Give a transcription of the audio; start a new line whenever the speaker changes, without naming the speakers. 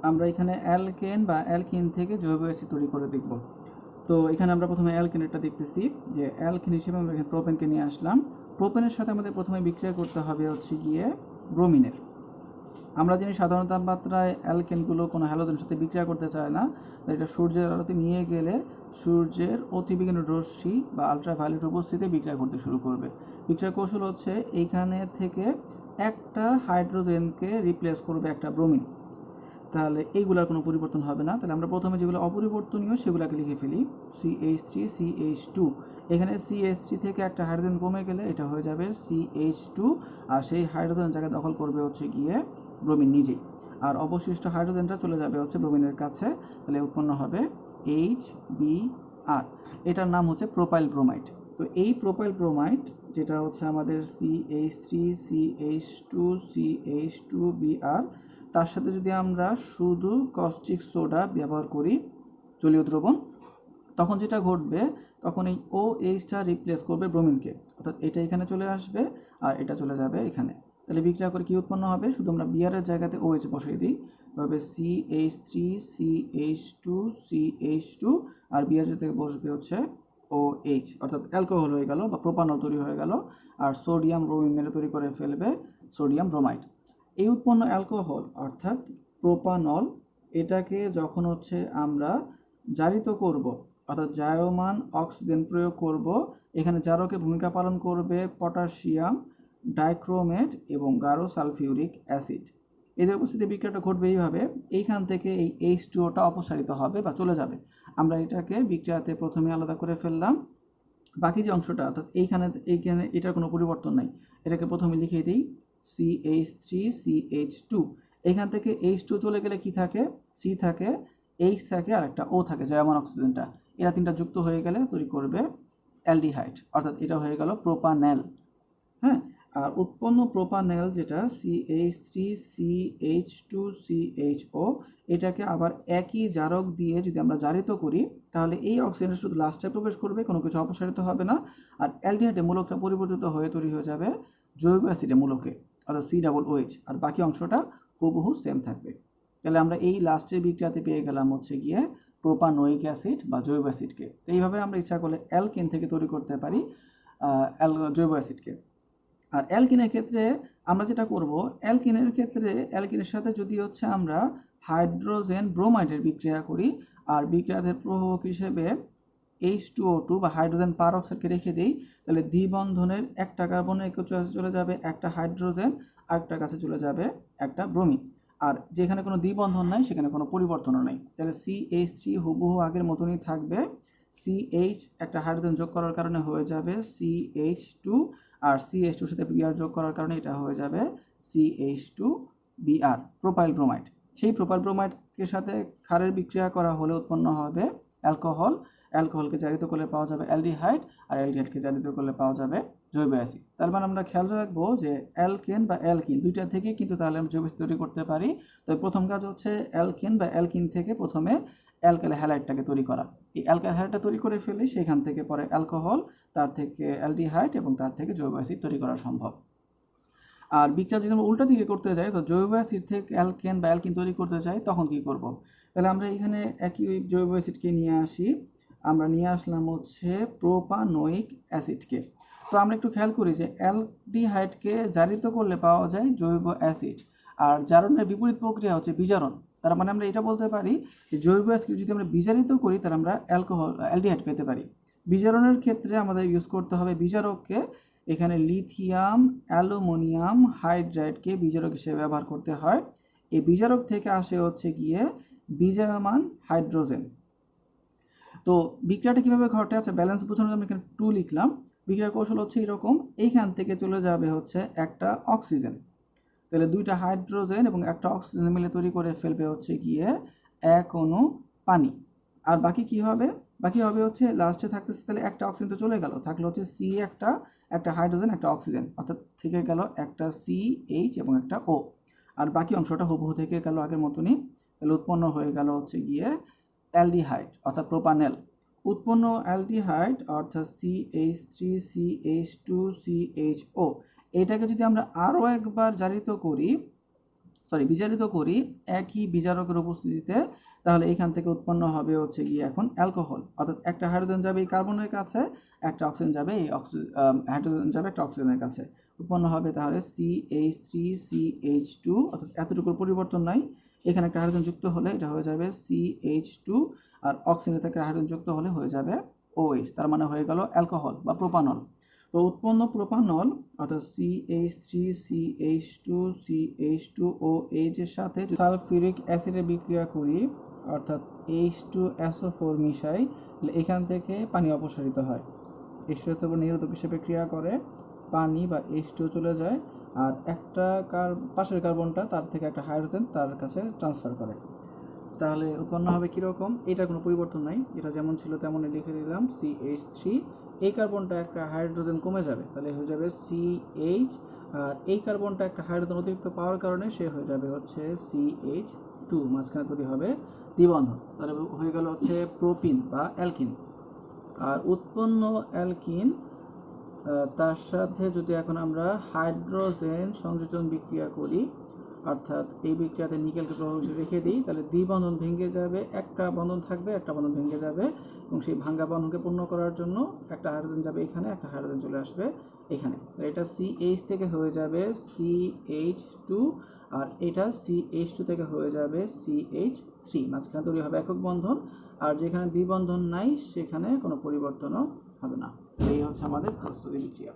আমরা এখানে অ্যালকেন বা অ্যালকিন থেকে জৈব অ্যাসিড তৈরি করে দেখব। তো এখানে আমরা প্রথমে অ্যালকেনেরটা দেখতেছি যে অ্যালকেন হিসেবে আমরা এখানে প্রোপেনকে নিয়ে আসলাম। প্রোপেনের সাথে আমাদের প্রথমে বিক্রিয়া করতে হবে হচ্ছে গিয়ে ব্রোমিনের। আমরা জানি সাধারণ তাপমাত্রায় অ্যালকেনগুলো কোনো হ্যালোজেনের সাথে বিক্রিয়া করতে চায় না, এটা সূর্যের আলোতে নিয়ে গেলে সূর্যের অতিবেগুনি রশ্মি বা আলট্রাভায়োলেট উপস্থিতিতে বিক্রিয়া করতে শুরু করবে। বিক্রিয়ার কৌশল হচ্ছে এইখানে থেকে একটা হাইড্রোজেনকে রিপ্লেস করবে একটা ব্রোমিন। তাহলে এইগুলোর কোনো পরিবর্তন হবে না। তাহলে আমরা প্রথমে যেগুলো অপরিবর্তনীয় সেগুলোকে লিখে ফেলি CH3 CH2। এখানে CH3 থেকে একটা হাইড্রোজেন কমে গেলে এটা হয়ে যাবে CH2, আর সেই হাইড্রোজেন জায়গা দখল করবে হচ্ছে গিয়ে ব্রোমিন নিজেই, আর অবশিষ্ট হাইড্রোজেনটা চলে যাবে হচ্ছে ব্রোমিনের কাছে। তাহলে উৎপন্ন হবে HBr। এটার নাম হচ্ছে প্রোপাইল ব্রোমাইড। তো এই প্রোপাইল ব্রোমাইড যেটা হচ্ছে আমাদের CH3 CH2 CH2Br, তার সাথে যদি আমরা শুধু কস্টিক সোডা ব্যবহার করি জলীয় দ্রবণ, তখন যেটা ঘটবে তখন এই OHটা রিপ্লেস করবে ব্রোমিনকে, অর্থাৎ এটা এখানে চলে আসবে আর এটা চলে যাবে এখানে। তাহলে বিক্রিয়া করে কী উৎপন্ন হবে, শুধু আমরা বিয়ারের জায়গাতে OH বসিয়ে দিই, তবে CH3 CH2 CH2, আর বিয়ার থেকে বসবে হচ্ছে OH, অর্থাৎ অ্যালকোহল হয়ে গেল বা প্রোপানল তৈরি হয়ে গেল, আর সোডিয়াম ব্রোমিন মেরে তৈরি করে ফেলবে সোডিয়াম ব্রোমাইড। এই উৎপন্ন অ্যালকোহল অর্থাৎ প্রোপানল, এটাকে যখন হচ্ছে আমরা জারিত করব, অর্থাৎ জায়মান অক্সিজেন প্রয়োগ করব, এখানে জারকে ভূমিকা পালন করবে পটাশিয়াম ডাইক্রোমেট এবং গাঢ় সালফিউরিক অ্যাসিড। এদের উপস্থিতি বিক্রিয়াটা ঘটবে এইভাবে, এইখান থেকে এই H2O অপসারিত হবে বা চলে যাবে। আমরা এটাকে বিক্রিয়াতে প্রথমে আলাদা করে ফেললাম। বাকি যে অংশটা অর্থাৎ এইখানে এটার কোনো পরিবর্তন নাই, এটাকে প্রথমে লিখে দিই CH3 CH2। এখান থেকে H2 চলে গেলে কি থাকে, C থাকে, H থাকে আর একটা O থাকে, জায়মান অক্সিজেনটা। এরা তিনটা যুক্ত হয়ে গেলে তৈরি করবে অ্যালডিহাইড, অর্থাৎ এটা হয়ে গেল প্রোপানেল। হ্যাঁ, আর উৎপন্ন প্রোপানেল যেটা CH3 CH2 CHO, এটাকে আবার একই জারক দিয়ে যদি আমরা জারিত করি তাহলে এই অক্সিজেনটা শুধু লাস্টে প্রবেশ করবে, কোনো কিছু অপসারিত হবে না, আর অ্যালডিহাইডে মূলকটা পরিবর্তিত হয়ে তৈরি হয়ে যাবে জৈব অ্যাসিডে মূলকে, অর্থাৎ COOH, আর বাকি অংশটা হুবহু সেম থাকবে। তাহলে আমরা এই লাস্টের বিক্রিয়াতে পেয়ে গেলাম হচ্ছে গিয়ে প্রোপানোয়িক অ্যাসিড বা জৈব অ্যাসিডকে। তো এইভাবে আমরা ইচ্ছা করলে অ্যালকেন থেকে তৈরি করতে পারি জৈব অ্যাসিডকে। আর অ্যালকিনের ক্ষেত্রে আমরা যেটা করব, অ্যালকিনের ক্ষেত্রে অ্যালকিনের সাথে যদি হচ্ছে আমরা হাইড্রোজেন ব্রোমাইডের বিক্রিয়া করি আর বিক্রিয়াদের প্রভাবক হিসেবে H2O2 বা হাইড্রোজেন পারঅক্সাইডকে রেখে দিই, তাহলে দ্বিবন্ধনের একটা কার্বনের কাছে চলে যাবে একটা হাইড্রোজেন, আরেকটার কাছে চলে যাবে একটা ব্রোমিন। আর যেখানে কোনো দ্বিবন্ধন নাই সেখানে কোনো পরিবর্তনও নাই, তাহলে CH3 হুবহু আগের মতনই থাকবে। CH একটা হাইড্রোজেন যোগ করার কারণে হয়ে যাবে CH2, আর CH2 সাথে Br যোগ করার কারণে এটা হয়ে যাবে CH2Br প্রোপাইল ব্রোমাইড। সেই প্রোপাইল ব্রোমাইডের সাথে ক্ষারের বিক্রিয়া করা হলে উৎপন্ন হবে অ্যালকোহল। অ্যালকোহলকে জারিত করলে পাওয়া যাবে অ্যালডিহাইড, আর অ্যালডিহাইডকে জারিত করলে পাওয়া যাবে জৈব অ্যাসিড। তার মানে আমরা খেয়াল রাখবো যে অ্যালকেন বা অ্যালকিন দুইটা থেকে কিন্তু তাহলে আমরা জৈব অ্যাসিড তৈরি করতে পারি। তো প্রথম কাজ হচ্ছে অ্যালকেন বা অ্যালকিন থেকে প্রথমে অ্যালকাইল হ্যালাইডটাকে তৈরি করা। এই অ্যালকাইল হ্যালাইডটা তৈরি করে ফেলি, সেখান থেকে পরে অ্যালকোহল, তার থেকে অ্যালডিহাইড এবং তার থেকে জৈব অ্যাসিড তৈরি করা সম্ভব। আর বিক্রিয়া যদি আমরা উল্টা দিকে করতে যাই, তো জৈব অ্যাসিড থেকে অ্যালকেন বা অ্যালকিন তৈরি করতে চাই তখন কি করব? তাহলে আমরা এখানে একই জৈব অ্যাসিডকে নিয়ে আসি, আমরা নিয়ে আসলাম হচ্ছে প্রোপানোয়িক অ্যাসিডকে। তো আমরা একটু খেয়াল করি যে অ্যালডিহাইডকে জারিত করলে পাওয়া যায় জৈব অ্যাসিড, আর জারণের বিপরীত প্রক্রিয়া হচ্ছে বিজারণ। তার মানে আমরা এটা বলতে পারি যে জৈব অ্যাসিড যদি আমরা বিজারিত করি তাহলে আমরা অ্যালডিহাইড পেতে পারি। বিজারণের ক্ষেত্রে আমাদের ইউজ করতে হবে বিজারককে, এখানে লিথিয়াম অ্যালুমিনিয়াম হাইড্রাইডকে বিজারক হিসেবে ব্যবহার করতে হয়। এই বিজারক থেকে আসে হচ্ছে গিয়ে বিজায়মান হাইড্রোজেন। তো বিক্রিয়াটা কীভাবে ঘটে, আচ্ছা ব্যালেন্স বোঝানোর জন্য এখানে 2 লিখলাম। বিক্রিয়ার কৌশল হচ্ছে এরকম, এইখান থেকে চলে যাবে হচ্ছে একটা অক্সিজেন, তাহলে দুইটা হাইড্রোজেন এবং একটা অক্সিজেন মিলে তৈরি করে ফেলবে হচ্ছে গিয়ে এক অণু পানি। আর বাকি কি হবে, বাকি হবে হচ্ছে লাস্টে থাকতেছে, তাহলে একটা অক্সিজেন তো চলে গেল, থাকলো হচ্ছে সি একটা হাইড্রোজেন একটা অক্সিজেন, অর্থাৎ থেকে গেল একটা CH এবং একটা O, আর বাকি অংশটা হুবহু থেকে গেল আগের মতনই। তাহলে উৎপন্ন হয়ে গেল হচ্ছে গিয়ে অ্যালডিহাইড অর্থাৎ প্রোপানেল। উৎপন্ন অ্যালডিহাইড অর্থাৎ CH3 CH2 CHO, এটাকে যদি আমরা আরও একবার জারিত করি বিজারিত করি একই বিজারকের উপস্থিতিতে, তাহলে এখান থেকে উৎপন্ন হবে হচ্ছে গিয়ে এখন অ্যালকোহল। অর্থাৎ একটা হাইড্রোজেন যাবে এই কার্বনের কাছে, একটা অক্সিজেন যাবে এই হাইড্রোজেন যাবে একটা অক্সিজেনের কাছে, উৎপন্ন হবে তাহলে CH3CH2, অর্থাৎ এতটুকুর পরিবর্তন নাই। এখানে একটা হাইড্রোজেন যুক্ত হলে এটা হয়ে যাবে CH2, আর অক্সিজেনের থেকে হাইড্রোজেন যুক্ত হলে হয়ে যাবে OH, তার মানে হয়ে গেল অ্যালকোহল বা প্রোপানল। তো উৎপন্ন প্রোপানল অর্থাৎ CH3CH2CH2OH এর সাথে সালফিউরিক অ্যাসিডে বিক্রিয়া করি, অর্থাৎ H2SO4 মিশাই, এখান থেকে পানি অপসারিত হয়। H2SO4 নিরোধক হিসেবে ক্রিয়া করে, পানি বা H2 চলে যায়, আর একটা পাশের কার্বনটা তার থেকে একটা হাইড্রোজেন তার কাছে ট্রান্সফার করে। তাহলে উৎপন্ন হবে কীরকম, এটা কোনো পরিবর্তন নাই, এটা যেমন ছিল তেমনই লিখে দিলাম CH3। এই কার্বনটা একটা হাইড্রোজেন কমে যাবে, তাহলে হয়ে যাবে CH, আর এই কার্বনটা একটা হাইড্রোজেন অতিরিক্ত পাওয়ার কারণে সে হয়ে যাবে হচ্ছে CH2, মাঝখানে তৈরি হবে দ্বিবন্ধন, তাহলে হয়ে গেল হচ্ছে প্রোপিন বা অ্যালকিন। আর উৎপন্ন অ্যালকিন তার সাথে যদি এখন আমরা হাইড্রোজেন সংযোজন বিক্রিয়া করি, অর্থাৎ এই বিক্রিয়াতে নিকেলকে প্রভাবশীল রেখে দিই, তাহলে দ্বিবন্ধন ভেঙে যাবে, একটা বন্ধন থাকবে, একটা বন্ধন ভেঙে যাবে, এবং সেই ভাঙ্গা বন্ধনকে পূর্ণ করার জন্য একটা হাইড্রোজেন যাবে এখানে, একটা হাইড্রোজেন চলে আসবে এখানে, এটা CH থেকে হয়ে যাবে CH2, আর এটা CH2 থেকে হয়ে যাবে CH3, মাঝখানে তৈরি হবে একক বন্ধন, আর যেখানে দ্বিবন্ধন নাই সেখানে কোনো পরিবর্তনও হবে না। এই হচ্ছে আমাদের প্রস্তুতি বিক্রিয়া।